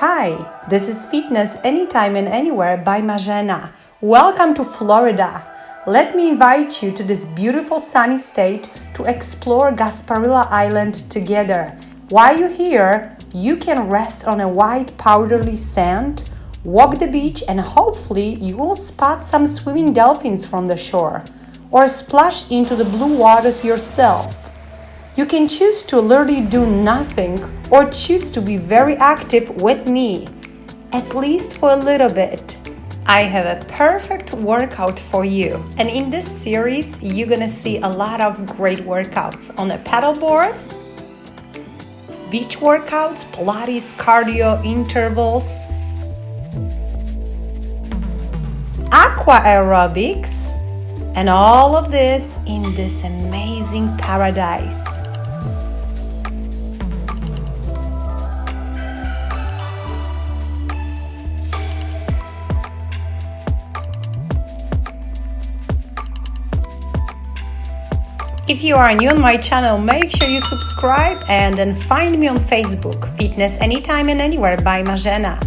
Hi, this is Fitness Anytime and Anywhere by Marzena. Welcome to Florida. Let me invite you to this beautiful sunny state to explore Gasparilla Island together. While you're here, you can rest on a white powdery sand, walk the beach, and hopefully you will spot some swimming dolphins from the shore or splash into the blue waters yourself. You can choose to literally do nothing or choose to be very active with me, at least for a little bit. I have a perfect workout for you. And in this series, you're gonna see a lot of great workouts on the paddle boards, beach workouts, Pilates, cardio, intervals, aqua aerobics, and all of this in this amazing paradise. If you are new on my channel, make sure you subscribe and then find me on Facebook, Fitness Anytime and Anywhere by Marzena.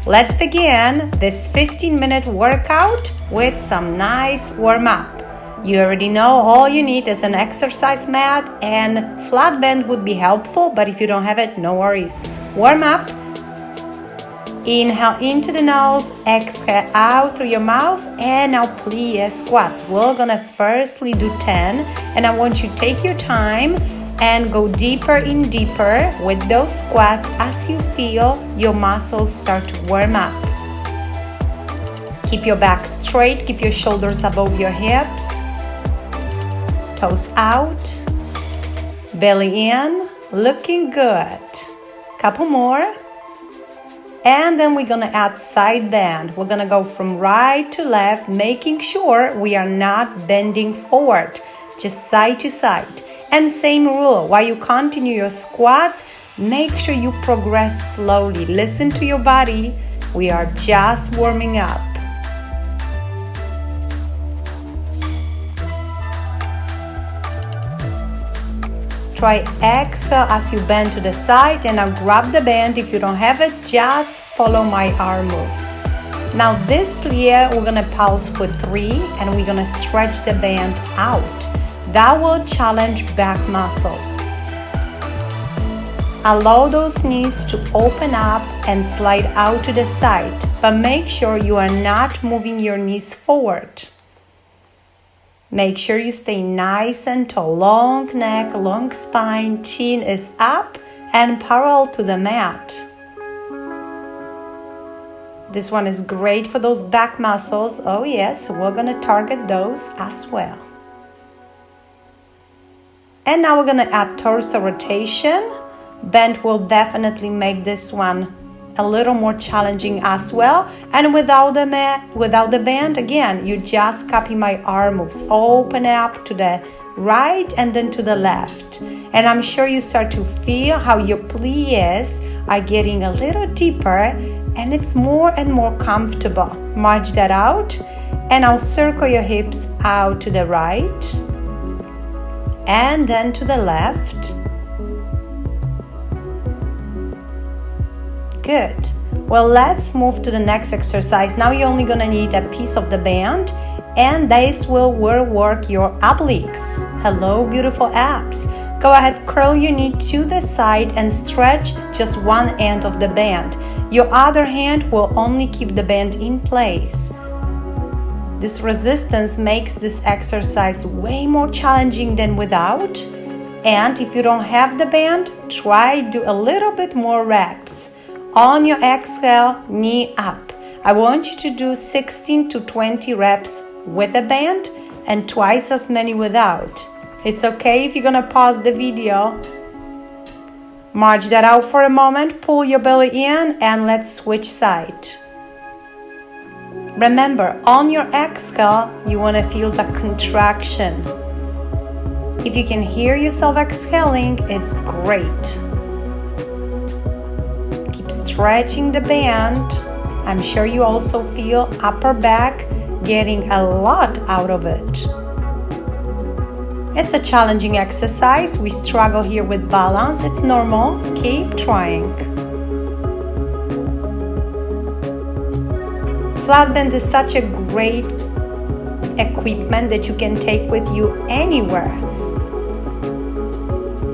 Let's begin this 15-minute workout with some nice warm-up. You already know all you need is an exercise mat and flat band would be helpful, but if you don't have it, no worries. Warm up. Inhale into the nose, exhale out through your mouth, and now plie squats. We're gonna firstly do 10, and I want you to take your time and go deeper and deeper with those squats as you feel your muscles start to warm up. Keep your back straight, keep your shoulders above your hips, toes out, belly in, looking good. Couple more. And then we're gonna add side bend. We're gonna go from right to left, making sure we are not bending forward, just side to side. And same rule, while you continue your squats, make sure you progress slowly. Listen to your body. We are just warming up. Try exhale as you bend to the side, and now grab the band. If you don't have it, just follow my arm moves. Now this plie, we're gonna pulse for 3 and we're gonna stretch the band out. That will challenge back muscles. Allow those knees to open up and slide out to the side, but make sure you are not moving your knees forward. Make sure you stay nice and tall, long neck, long spine, chin is up and parallel to the mat. This one is great for those back muscles. Oh yes, we're gonna target those as well. And now we're gonna add torso rotation. Bend will definitely make this one a little more challenging as well. And without the band, again, you just copy my arm moves. Open up to the right and then to the left. And I'm sure you start to feel how your plies are getting a little deeper and it's more and more comfortable. March that out and I'll circle your hips out to the right and then to the left. Good. Well, let's move to the next exercise. Now you're only gonna need a piece of the band and this will work your obliques. Hello, beautiful abs. Go ahead, curl your knee to the side and stretch just one end of the band. Your other hand will only keep the band in place. This resistance makes this exercise way more challenging than without. And if you don't have the band, try do a little bit more reps. On your exhale, knee up. I want you to do 16 to 20 reps with the band and twice as many without. It's okay if you're gonna pause the video. March that out for a moment, pull your belly in and let's switch side. Remember, on your exhale, you wanna feel the contraction. If you can hear yourself exhaling, it's great. Stretching the band. I'm sure you also feel upper back getting a lot out of it. It's a challenging exercise. We struggle here with balance. It's normal. Keep trying. flat band is such a great equipment that you can take with you anywhere.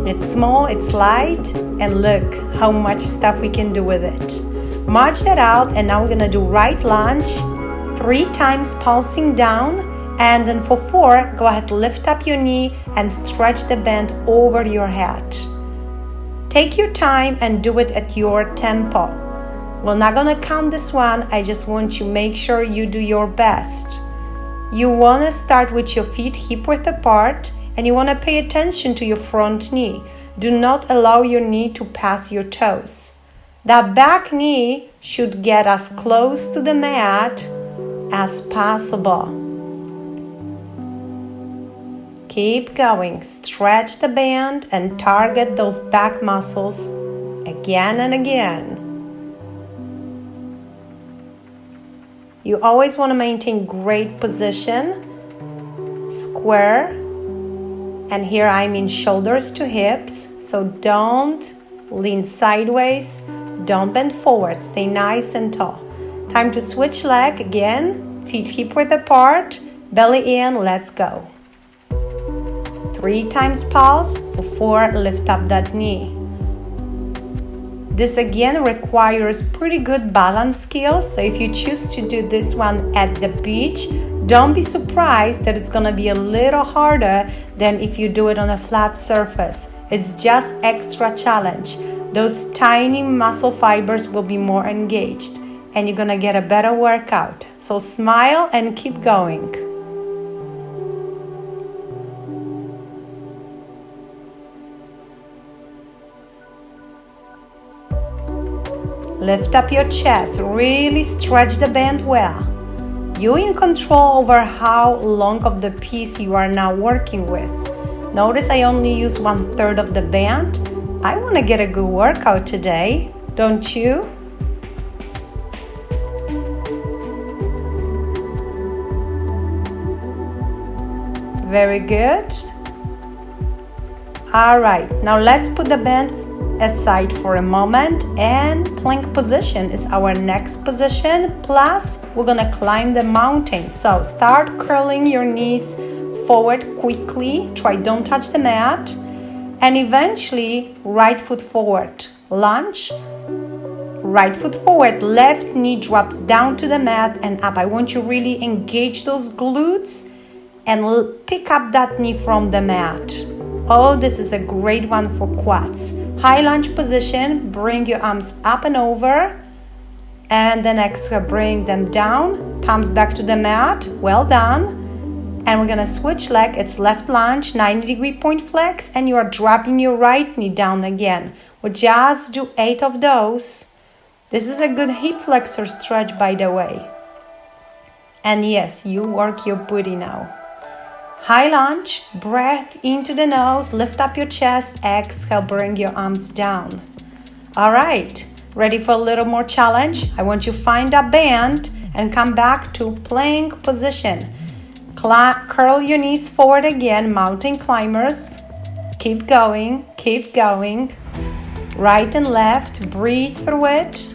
It's small, it's light, and look how much stuff we can do with it. March that out, and now we're gonna do right lunge, 3 times pulsing down, and then for 4, go ahead, lift up your knee and stretch the band over your head. Take your time and do it at your tempo. We're not gonna count this one, I just want you to make sure you do your best. You wanna start with your feet hip-width apart, and you want to pay attention to your front knee. Do not allow your knee to pass your toes. That back knee should get as close to the mat as possible. Keep going. Stretch the band and target those back muscles again and again. You always want to maintain great position, square. And here I mean shoulders to hips, so don't lean sideways, don't bend forward, stay nice and tall. Time to switch leg again, feet hip-width apart, belly in, let's go. 3 times pulse, 4, lift up that knee. This again requires pretty good balance skills, so if you choose to do this one at the beach, don't be surprised that it's gonna be a little harder than if you do it on a flat surface. It's just extra challenge. Those tiny muscle fibers will be more engaged and you're gonna get a better workout. So smile and keep going. Lift up your chest, really stretch the band well. You're in control over how long of the piece you are now working with. Notice I only use 1/3 of the band. I want to get a good workout today, don't you? Very good. All right, now let's put the band aside for a moment, and plank position is our next position. Plus we're gonna climb the mountain, so start curling your knees forward quickly. Try don't touch the mat, and eventually right foot forward, lunge, right foot forward, left knee drops down to the mat and up. I want you to really engage those glutes and pick up that knee from the mat. Oh, this is a great one for quads. High lunge position, bring your arms up and over, and then exhale, bring them down, palms back to the mat, well done. And we're gonna switch leg, it's left lunge, 90-degree point flex, and you are dropping your right knee down again. We'll just do 8 of those. This is a good hip flexor stretch, by the way. And yes, you work your booty now. High lunge, breath into the nose, lift up your chest, exhale, bring your arms down. All right, ready for a little more challenge? I want you to find a band and come back to plank position. Curl your knees forward again, mountain climbers. Keep going, keep going. Right and left, breathe through it.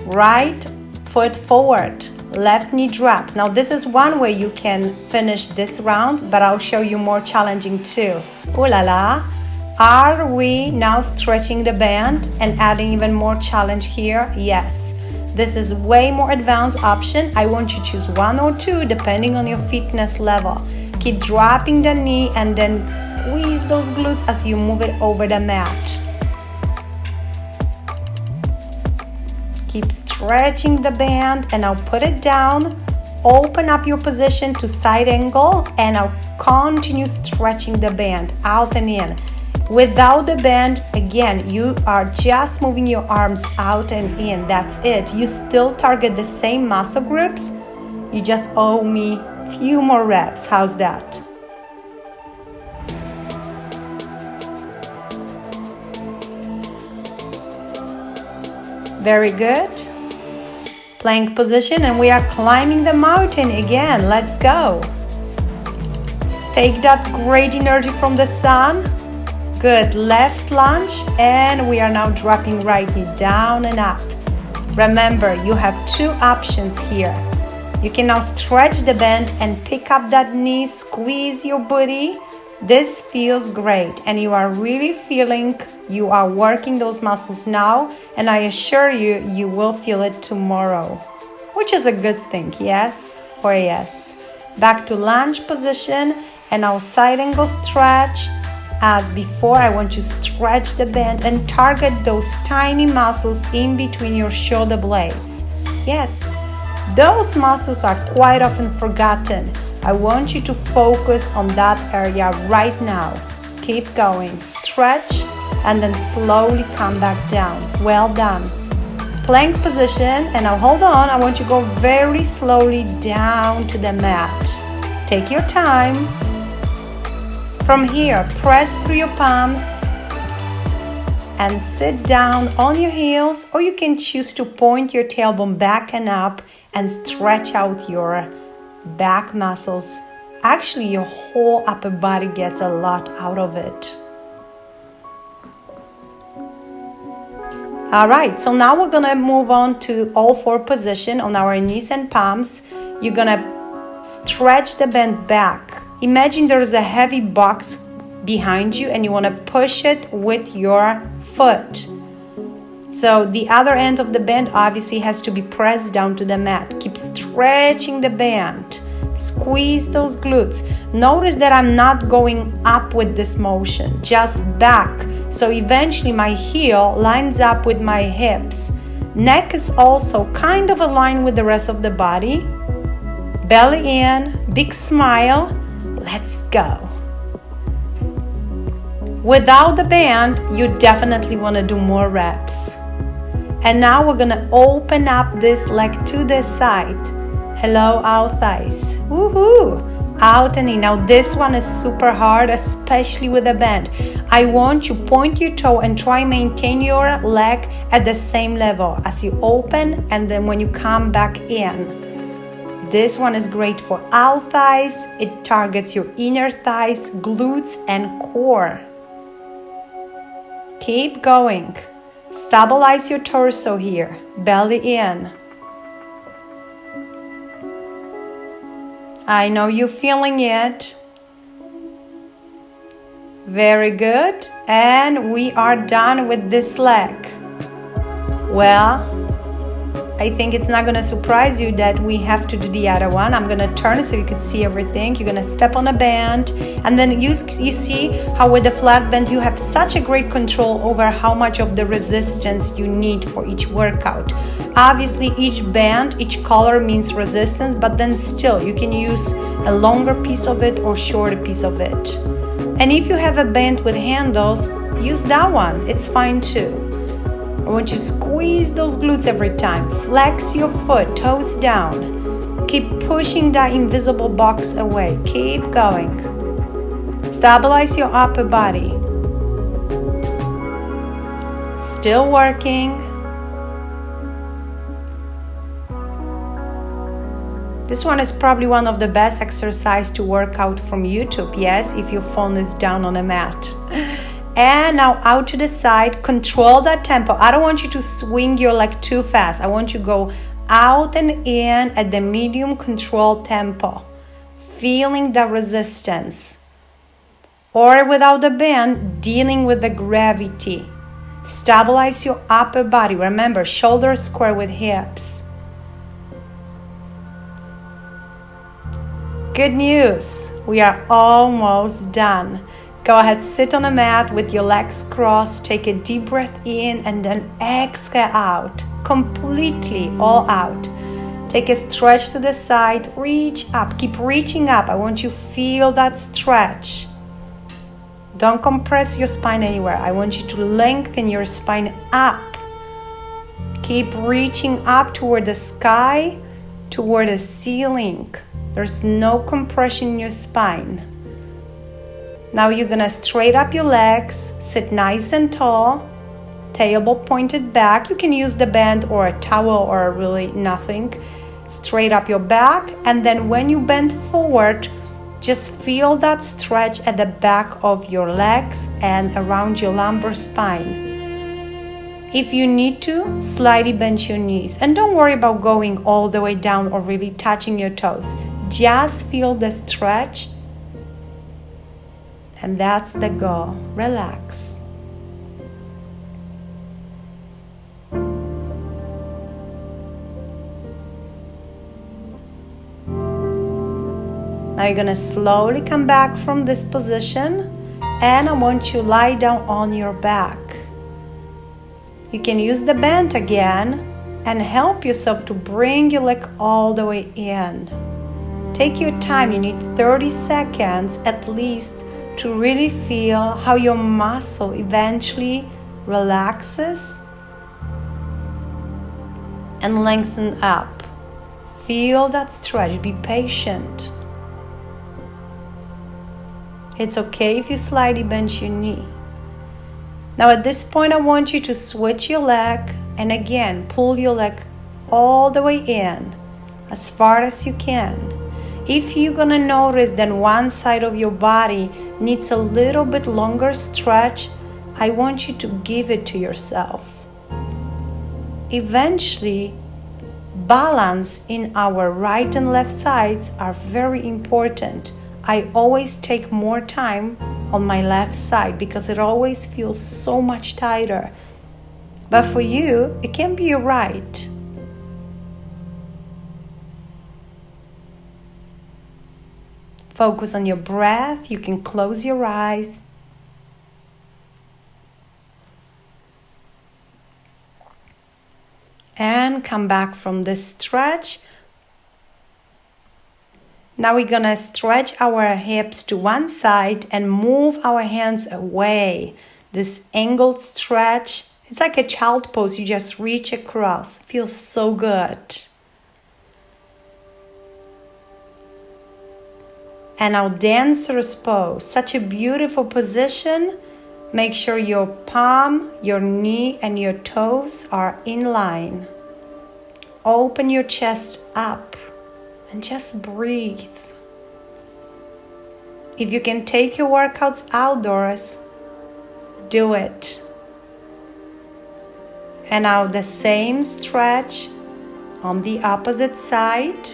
Right foot forward, left knee drops. Now this is one way you can finish this round, but I'll show you more challenging too. Ooh la la. Are we now stretching the band and adding even more challenge here? Yes. This is way more advanced option. I want you to choose 1 or 2 depending on your fitness level. Keep dropping the knee and then squeeze those glutes as you move it over the mat. Keep stretching the band, and I'll put it down. Open up your position to side angle, and I'll continue stretching the band out and in. Without the band, again, you are just moving your arms out and in. That's it. You still target the same muscle groups. You just owe me a few more reps. How's that? Very good. Plank position, and we are climbing the mountain again. Let's go. Take that great energy from the sun. Good. Left lunge, and we are now dropping right knee down and up. Remember, you have two options here. You can now stretch the band and pick up that knee, squeeze your booty. This feels great, and you are really feeling you are working those muscles now, and I assure you, you will feel it tomorrow, which is a good thing, yes or yes. Back to lunge position, and now side angle stretch. As before, I want you to stretch the band and target those tiny muscles in between your shoulder blades. Yes, those muscles are quite often forgotten. I want you to focus on that area right now. Keep going. Stretch and then slowly come back down. Well done. Plank position, and now hold on. I want you to go very slowly down to the mat. Take your time. From here, press through your palms and sit down on your heels, or you can choose to point your tailbone back and up and stretch out your back muscles. Actually, your whole upper body gets a lot out of it. All right, so now we're gonna move on to all four position on our knees and palms. You're gonna stretch the band back. Imagine there's a heavy box behind you and you wanna push it with your foot. So the other end of the band obviously has to be pressed down to the mat. Keep stretching the band. Squeeze those glutes. Notice that I'm not going up with this motion, just back. So eventually my heel lines up with my hips. Neck is also kind of aligned with the rest of the body. Belly in, big smile. Let's go. Without the band, you definitely want to do more reps. And now we're going to open up this leg to the side. Hello, out thighs. Woohoo! Out and in. Now this one is super hard, especially with a band. I want you to point your toe and try maintain your leg at the same level as you open and then when you come back in. This one is great for out thighs. It targets your inner thighs, glutes, and core. Keep going. Stabilize your torso here. Belly in. I know you're feeling it. Very good. And we are done with this leg. Well, I think it's not going to surprise you that we have to do the other one. I'm going to turn so you can see everything. You're going to step on a band. And then you see how with the flat band you have such a great control over how much of the resistance you need for each workout. Obviously, each band, each color means resistance, but then still you can use a longer piece of it or shorter piece of it. And if you have a band with handles, use that one. It's fine too. I want you to squeeze those glutes every time. Flex your foot, toes down. Keep pushing that invisible box away. Keep going. Stabilize your upper body. Still working. This one is probably one of the best exercises to work out from YouTube. Yes, if your phone is down on a mat. And now out to the side, control that tempo. I don't want you to swing your leg too fast. I want you to go out and in at the medium control tempo. Feeling the resistance. Or without the band, dealing with the gravity. Stabilize your upper body. Remember, shoulders square with hips. Good news, we are almost done. Go ahead, sit on a mat with your legs crossed, take a deep breath in and then exhale out, completely all out. Take a stretch to the side, reach up, keep reaching up. I want you to feel that stretch. Don't compress your spine anywhere. I want you to lengthen your spine up. Keep reaching up toward the sky, toward the ceiling. There's no compression in your spine. Now you're gonna straight up your legs, sit nice and tall, tailbone pointed back. You can use the band or a towel or really nothing. Straight up your back, and then when you bend forward, Just feel that stretch at the back of your legs and around your lumbar spine. If you need to, slightly bend your knees. And don't worry about going all the way down or really touching your toes. Just feel the stretch. And that's the goal. Relax. Now you're going to slowly come back from this position, and I want you to lie down on your back. You can use the band again and help yourself to bring your leg all the way in. Take your time. You need 30 seconds at least to really feel how your muscle eventually relaxes and lengthens up. Feel that stretch. Be patient. It's okay if you slightly bend your knee. Now at this point, I want you to switch your leg and again, pull your leg all the way in as far as you can. If you're gonna notice that one side of your body needs a little bit longer stretch, I want you to give it to yourself. Eventually, balance in our right and left sides are very important. I always take more time on my left side because it always feels so much tighter. But for you, it can be your right. Focus on your breath. You can close your eyes. And come back from this stretch. Now we're gonna stretch our hips to one side and move our hands away. This angled stretch, it's like a child pose. You just reach across. Feels so good. And now dancer's pose, such a beautiful position. Make sure your palm, your knee, and your toes are in line. Open your chest up. And just breathe. If you can take your workouts outdoors, do it. And now the same stretch on the opposite side.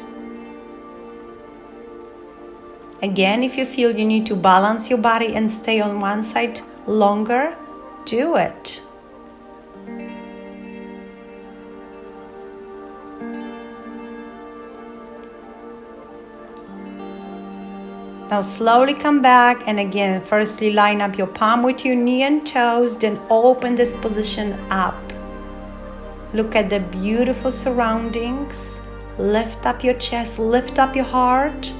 Again, if you feel you need to balance your body and stay on one side longer, do it. Now slowly come back and again, firstly line up your palm with your knee and toes, then open this position up. Look at the beautiful surroundings. Lift up your chest, lift up your heart,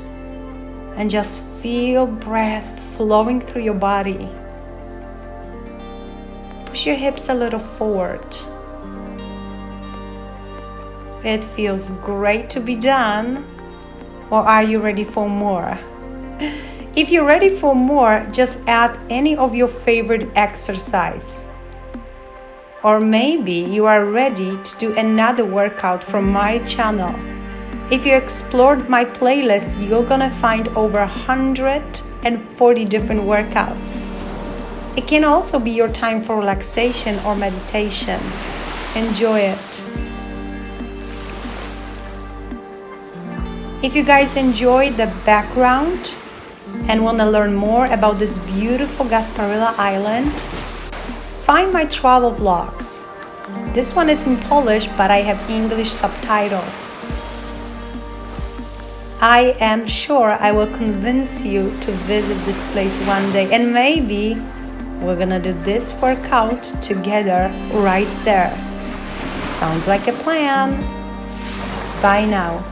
and just feel breath flowing through your body. Push your hips a little forward. It feels great to be done. Or are you ready for more? If you're ready for more, just add any of your favorite exercise. Or maybe you are ready to do another workout from my channel. If you explored my playlist, you're gonna find over 140 different workouts. It can also be your time for relaxation or meditation. Enjoy it. If you guys enjoyed the background and want to learn more about this beautiful Gasparilla island, find my travel vlogs. This one is in Polish, but I have English subtitles. I am sure I will convince you to visit this place one day, and maybe we're gonna do this workout together right there. Sounds like a plan. Bye now.